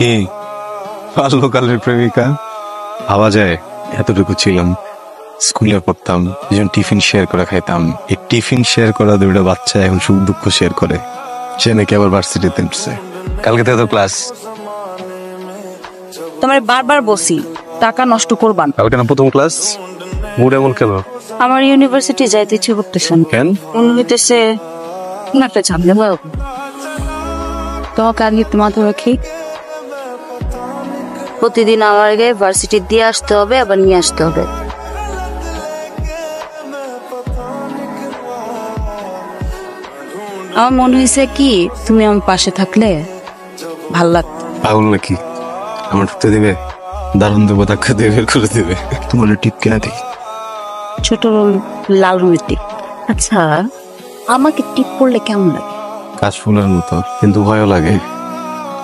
কি বাল্যকালের প্রেমিকা ভাবা যায়? এতটুকু ছিলাম, স্কুলে পড়তাম, দুজন টিফিন শেয়ার করে খাইতাম। এই টিফিন শেয়ার করা দুইটা বাচ্চা এখন সুখ দুঃখ শেয়ার করে। সে নাকি আবার ভার্সিটিতে উঠছে। কালকে থেকে তো ক্লাস। তোমার বারবার বসি টাকা নষ্ট করবান। কালকে না প্রথম ক্লাস, মুড এমন কেন? আমার ইউনিভার্সিটি যাইতে ইচ্ছে করতেছেন। কেন? মনে হইতেছে একটা ঝামেলা। তোমাকে আগে মাথা রাখি, প্রতিদিন আমার আগে ভার্সিটি দিয়ে আসতে হবে, আবার নিয়ে আসতে হবে। আমার মনে হয়েছে কি তুমি আমার পাশে থাকলে ভাল লাগতো। পাগল নাকি? আমার ঢুকতে দেবে? দারুণ দেবো, ধাক্কা দিয়ে বের করে দেবে। তোমার টিপ কেনা দিই, ছোট লাল রঙের টিপ। আচ্ছা, আমাকে টিপ পড়লে কেমন লাগে? কাশ ফুলের মতো, কিন্তু ভয়ও লাগে।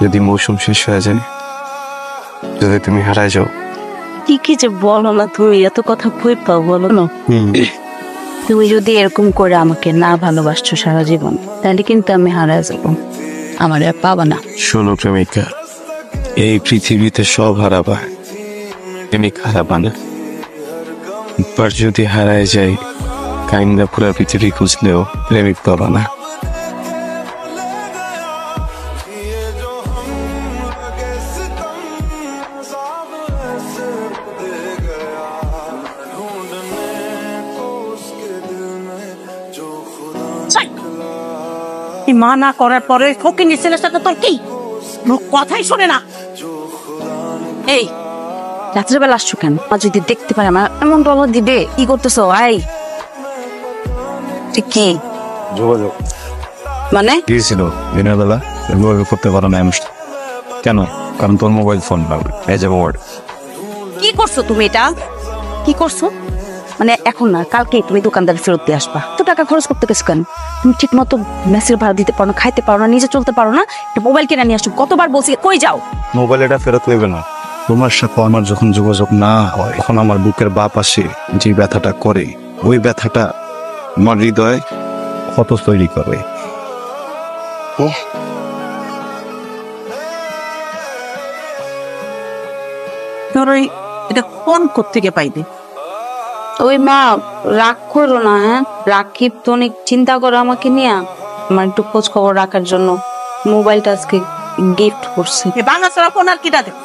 যদি মৌসুম শেষ হয়ে যায়, যদি তুমি হারায় যাও। ঠিকই যে বলো না, তুমি এত কথা ভয় পাও বলো না। তুমি যদি এরকম করে আমাকে না ভালোবাসছো সারা জীবন, তাহলে কিন্তু আমি হারায় যাবো, আমার আর পাবা না। শোনো প্রেমিকা, এই পৃথিবীতে সব হারাবা, প্রেমিক হারাবা না। একবার যদি হারায় যায়, কাইন্দা পুরা পৃথিবী খুঁজলেও প্রেমিক পাবা না। মানা করার পরে ফকিনি ছেলের সাথে তোর কি কথাই শোনে না? এই রাত্রেবেলা আসছো কেন? আর যদি দেখতে পারে আমার এমন ডলার দিবে, কি করতেছো? আই ঠিক কি যোগাযোগ মানে দিয়েছিল দিনের বেলা, এভাবে করতে পারো না। কেন? কারণ তোর mobile phone as a word. কি করছো তুমি? এটা কি করছো? মানে এখন না, কালকে তুমি দোকানদার ফেরত দিয়ে আসবা। তো টাকা খরচ করতে গেছো কেন? তুমি ঠিক মতো মেসের ভাড়া দিতে পারো না, খাইতে পারো না, নিজে চলতে পারো না, একটা মোবাইল কিনে নিয়ে আসছো। কতবার বলছি কই যাও? মোবাইল এটা ফেরত নেবে না। তোমার সাথে আমার যখন যোগাযোগ না হয়, এখন আমার বুকের বাঁ পাশে যে ব্যথাটা করে, ওই ব্যথাটা আমার হৃদয় ক্ষত তৈরি করে। তোর ওই এটা ফোন কোত্থেকে পাইবে? ওই মা রাগ করো না, হ্যাঁ রাকিব তো অনেক চিন্তা করো আমাকে নিয়ে, আমার একটু খোঁজ খবর রাখার জন্য মোবাইলটা আজকে গিফট করছে। এ বাংলা ছাড়া ফোন আর কিটা দেব?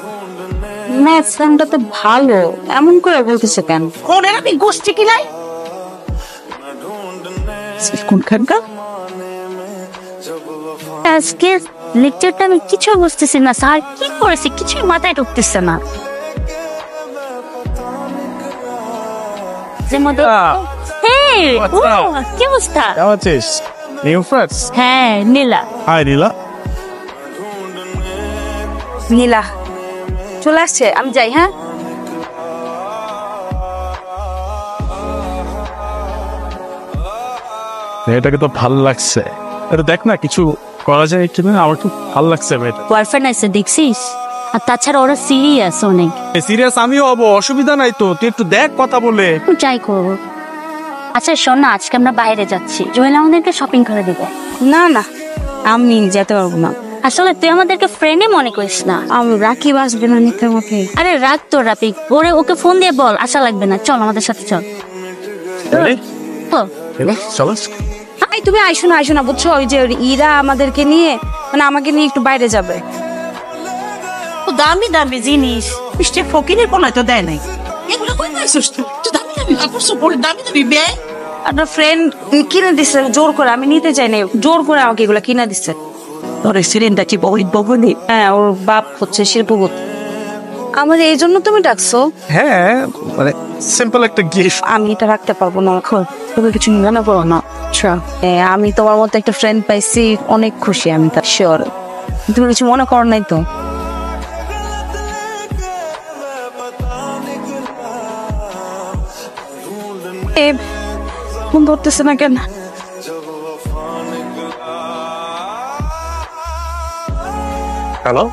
ম্যাথ ফ্রেন্ডটা তো ভালো, এমন করে বলতেছে কেন? ফোনের আমি গোষ্ঠী কিনাই কোনখানকার? আজকে লেকচারটা আমি কিছু বুঝতেছি না স্যার, কি করেছে কিছুই মাথায় ঢুকতেছে না। Hey, কি অবস্থা? কেমন আছিস? New friends? হ্যাঁ নীলা। হাই নীলা। নীলা চলে আসছে, আমি যাই। হ্যাঁ মেয়েটাকে তো ভালো লাগছে। এটা দেখ না, কিছু করা যায় একটু না? আমার খুব ভালো লাগছে মেয়েটা। বয়ফ্রেন্ড আছে দেখছিস? আর তাছাড়া ওরা সিরিয়াস অনেক। সিরিয়াস আমিও হবো, অসুবিধা নাই তো, তুই একটু দেখ কথা বলে। ট্রাই করবো। আচ্ছা শোন না, আজকে আমরা বাইরে যাচ্ছি, জুয়েল আমাদেরকে শপিং করে দেবে। না না, আমি যেতে পারবো না। আসলে তুই আমাদেরকে ফ্রেন্ডে মনে করিস না। আমি রাকিব আসবে না নিতে আমাকে। আরে রাখ তো রাপিক, ওকে ফোন দিয়ে বল আসা লাগবে না, চল আমাদের সাথে চল। চলো। এই তুমি আইসো না বুঝছো? ওই যে ইরা আমাদেরকে নিয়ে, মানে আমাকে নিয়ে একটু বাইরে যাবে। দামি দামি জিনিস মিষ্টি ফকিনের কোনায় তো দেয় নাই। এগুলো কই পাইছিস তুই? তো দামি দামি কাপড় চোপড়, দামি দামি ব্যাগ। আপনার ফ্রেন্ড কিনে দিচ্ছে জোর করে, আমি নিতে চাই না, জোর করে আমাকে এগুলো কিনে দিচ্ছে। তোর সিলিন্ডার কি বহিত বগনি? হ্যাঁ, ওর বাপ হচ্ছে শিল্পপতি। আমার এই জন্য তুমি ডাকছো? হ্যাঁ মানে সিম্পল একটা গিফট। আমি এটা রাখতে পারবো না এখন, তুমি কিছু মনে করো না। আচ্ছা আমি তোমার মতো একটা ফ্রেন্ড পাইছি, অনেক খুশি আমি, তার শিওর। তুমি কিছু মনে করো নাই তো? ফোন ধরতেছে না কেন? হ্যালো,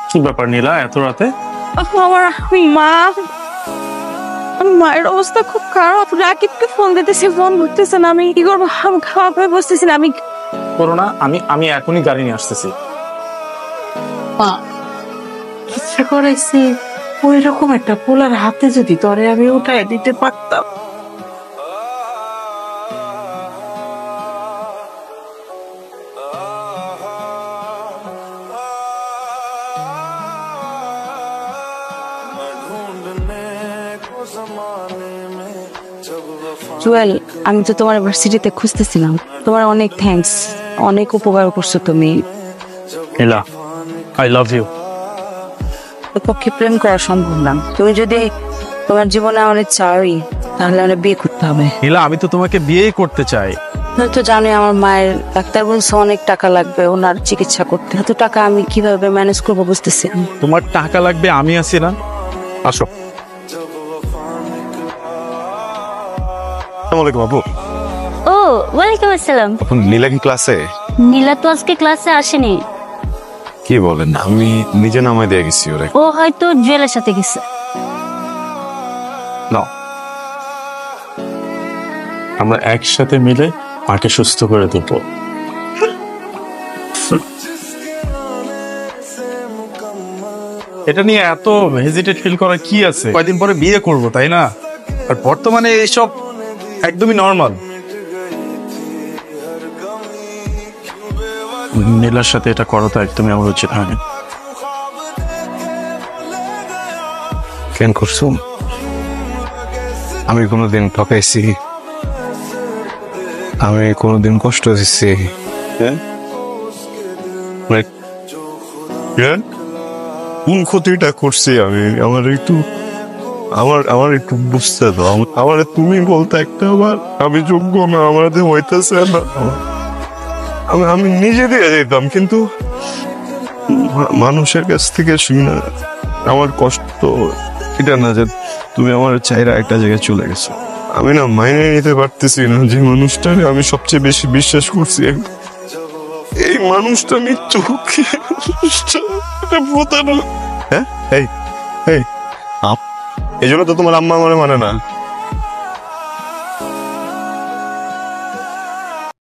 কি ব্যাপার নীলা এত রাতে? আমার মায়ের অবস্থা খুব খারাপ। রাকিবকে ফোন দিতেছি, ফোন ধরতেছে না। আমি কি করবো? খাওয়া খাওয়া বসতেছি না। আমি করো না, আমি এখনই গাড়ি নিয়ে আসতেছি। মা ইচ্ছা করাইছি ওই রকম একটা পোলার হাতে যদি তরে আমি উঠায় দিতে পারতাম। জুয়েল, আমি তো তোমার ভার্সিটিতে খুঁজতেছিলাম। তোমার অনেক থ্যাঙ্কস, অনেক উপকার করছো তুমি। নীলা, আই লাভ ইউ। তোর পক্ষে প্রেম করা সম্ভব না। তুমি যদি তোমার জীবনে অনেক চাওই তাহলে অনেক বিয়ে করতে হবে। নীলা, আমি তো তোমাকে বিয়েই করতে চাই। তুমি তো জানোই আমার মায়ের ডাক্তার বলছে অনেক টাকা লাগবে ওনার চিকিৎসা করতে। এত টাকা আমি কিভাবে ম্যানেজ করবো বুঝতেছি না। তোমার টাকা লাগবে, আমি আছি না? আসো। আসসালামু আলাইকুম আপু। ও ওয়ালাইকুম আসসালাম। এখন নীলা কি ক্লাসে? নীলা তো আজকে ক্লাসে আসেনি। কি বলেন, আমি নিজে নামাই দিয়ে গেছি ওরে। ও হয়তো জুয়েলের সাথে গেছে। না, আমরা একসাথে মিলে মাকে সুস্থ করে দেব। এটা নিয়ে এত হেজিটেট ফিল করার কি আছে? কয়দিন পরে বিয়ে করব, তাই না? আর বর্তমানে এইসব একদমই নর্মাল। নীলার সাথে এটা করা তো একদমই আমার উচিত হয়নি। কেন করছো? আমি কোনোদিন ঠকাইছি? আমি কোনোদিন কষ্ট দিচ্ছি? কোন ক্ষতিটা করছি আমি? আমার একটু বুঝতে দাও। আমার তুমি বলতে একটা আবার আমি যোগ্য না, আমার হইতেছে না। আমি নিজে দিয়ে যেতাম, কিন্তু মানুষের কাছ থেকে শুনি না। আমার কষ্ট এটা না যে তুমি আমার চাইরা একটা জায়গায় চলে গেছো। আমি না মাইনে নিতে পারতেছি না যে মানুষটাকে আমি সবচেয়ে বেশি বিশ্বাস করছি, এই মানুষটা মৃত্যু। হ্যাঁ, এই এই জন্য তো তোমার আম্মা আমার মানে না।